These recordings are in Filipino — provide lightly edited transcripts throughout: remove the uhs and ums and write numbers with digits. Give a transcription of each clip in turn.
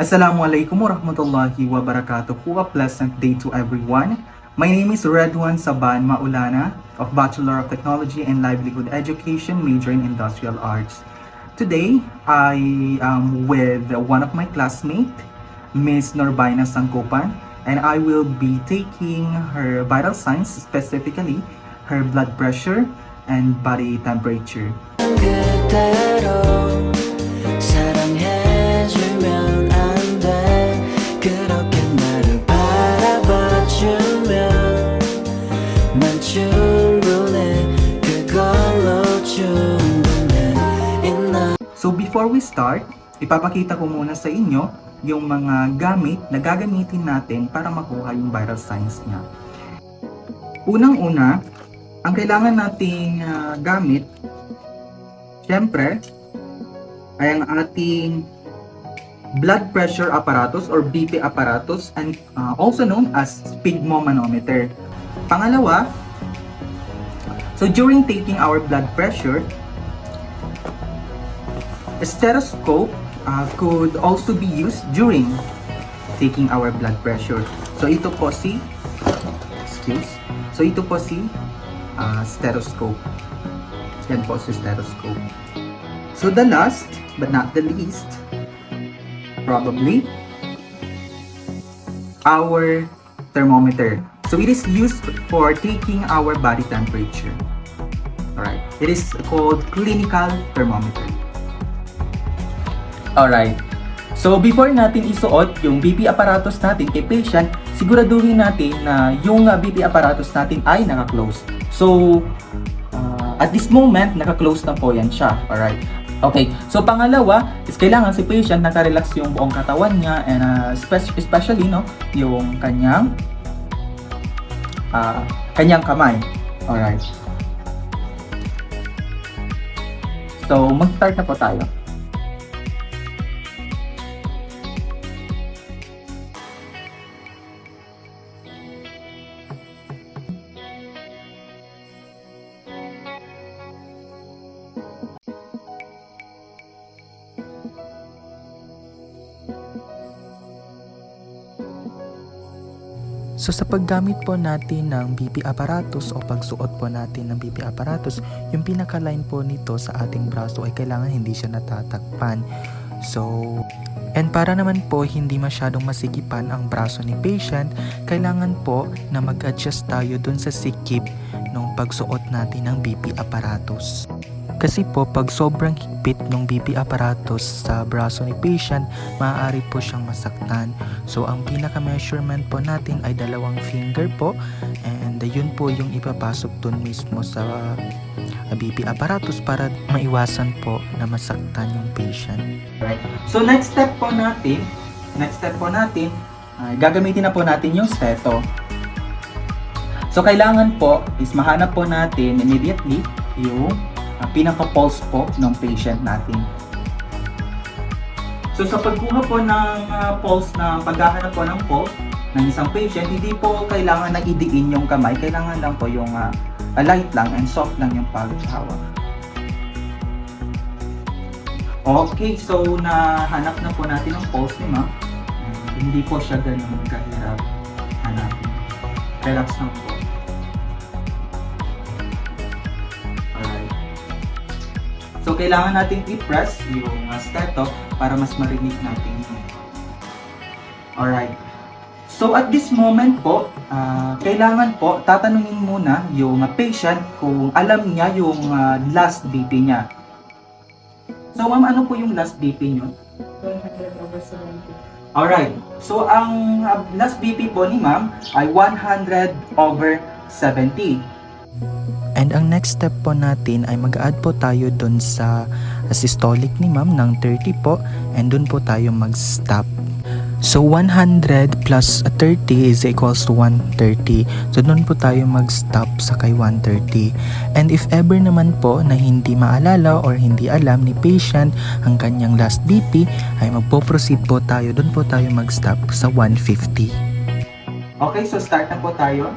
Assalamualaikum warahmatullahi wabarakatuh. A pleasant day to everyone. My name is Redwan Saban Maulana of Bachelor of Technology and Livelihood Education, major in Industrial Arts. Today, I am with one of my classmates, Miss Norbaina Sangkopan, and I will be taking her vital signs, specifically her blood pressure and body temperature. 그대로 사랑해주면 안 돼. 그렇게 나를 바라봐주면 난 충분해. 그걸로 충분해. So before we start, ipapakita ko muna sa inyo yung mga gamit na gagamitin natin para makuha yung vital signs niya. Unang-una, ang kailangan nating gamit, syempre, ay ang ating blood pressure apparatus or BP apparatus and also known as sphygmomanometer. Pangalawa, so during taking our blood pressure, a stethoscope could also be used during taking our blood pressure. So ito po si stethoscope. Yan po si stethoscope. So the last but not the least, probably our thermometer. So it is used for taking our body temperature. Alright, it is called clinical thermometer. Alright, so before natin isuot yung BP apparatus natin kay patient, siguraduhin natin na yung BP apparatus natin ay naka-close. So, at this moment, naka-close na po yan siya. Alright. Okay, so pangalawa is kailangan si patient naka-relax yung buong katawan niya and especially yung kanyang kamay. Alright. So, mag-start na po tayo. So sa paggamit po natin ng BP apparatus o pagsuot po natin ng BP apparatus, yung pinaka-line po nito sa ating braso ay kailangan hindi siya natatakpan. So, and para naman po hindi masyadong masikipan ang braso ni patient, kailangan po na mag-adjust tayo dun sa sikip ng pagsuot natin ng BP apparatus. Kasi po pag sobrang higpit ng BP apparatus sa braso ni patient, maaari po siyang masaktan. So ang pinaka-measurement po natin ay 2 finger po, and yun po yung ipapasok dun mismo sa BP apparatus para maiwasan po na masaktan yung patient. Right. So next step po natin, gagamitin na po natin yung stetho. So kailangan po is mahanap po natin immediately yung pinaka-pulse po ng patient natin. So sa pagkuha po ng paghahanap po ng pulse ng isang patient, hindi po kailangan na idiin yung kamay, kailangan lang po yung light lang and soft lang yung paghawak. Okay, so nahanap na po natin ang pulse ni ma'am. Hindi po siya ganun kahirap hanapin. Relax lang po. So, kailangan natin i-press yung stetho para mas marinig natin. Alright. So, at this moment po, kailangan po tatanungin muna yung patient kung alam niya yung last BP niya. So, ma'am, ano po yung last BP niyo? 100/70. Alright. So, ang last BP po ni ma'am ay 100/70. And ang next step po natin ay mag-add po tayo dun sa systolic ni ma'am ng 30 po, and dun po tayo mag-stop. So 100 plus 30 is equals to 130. So dun po tayo mag-stop sa kay 130. And if ever naman po na hindi maalala or hindi alam ni patient ang kanyang last BP, ay magpo-proceed po tayo, dun po tayo mag-stop sa 150. Okay, so start na po tayo.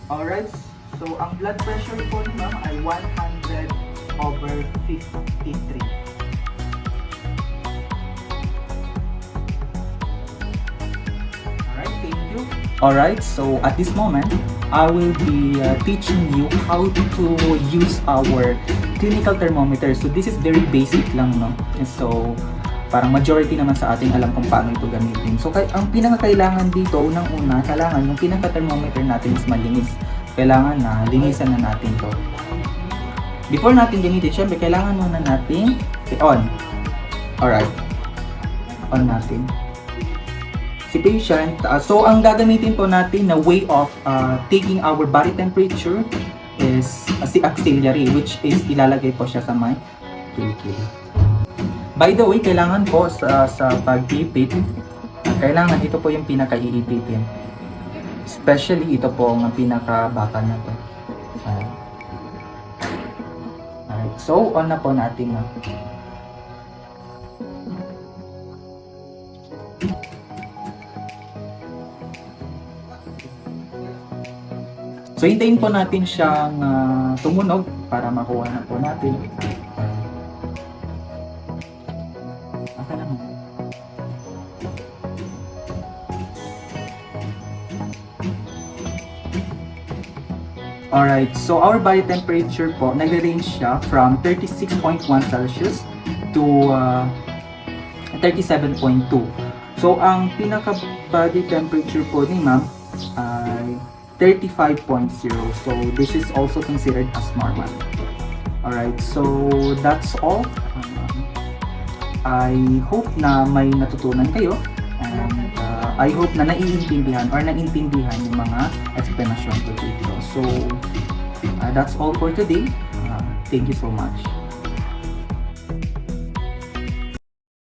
Alright, so ang blood pressure po ni ma'am ay 100/53. Alright, thank you. Alright, so at this moment, I will be teaching you how to use our clinical thermometer. So this is very basic lang, no? And so, parang majority naman sa ating alam kung paano ito gamitin. So, ang pinakakailangan dito, unang-una, kailangan yung pinaka-thermometer natin is malinis. Kailangan na linisan na natin to. Before natin gamitin, syempre, kailangan muna natin i-on. Alright. On natin. Si patient, so ang gagamitin po natin na way of taking our body temperature is si axillary, which is ilalagay po siya sa may kilikili. By the way, kailangan po sa pag-ipit, kailangan ito po yung pinaka-iipitin. Especially ito po ang pinaka-bakal na to. Alright, so on na po natin. So hintayin po natin siyang tumunog para makuha na po natin. Alright, so our body temperature po, nag-range siya from 36.1 Celsius to 37.2. So, ang pinaka-body temperature po ni ma'am ay 35.0. So, this is also considered as normal. Alright, so that's all. I hope na may natutunan kayo. And I hope na naiintindihan or naintindihan yung mga explanation ko dito. So, that's all for today. Thank you so much.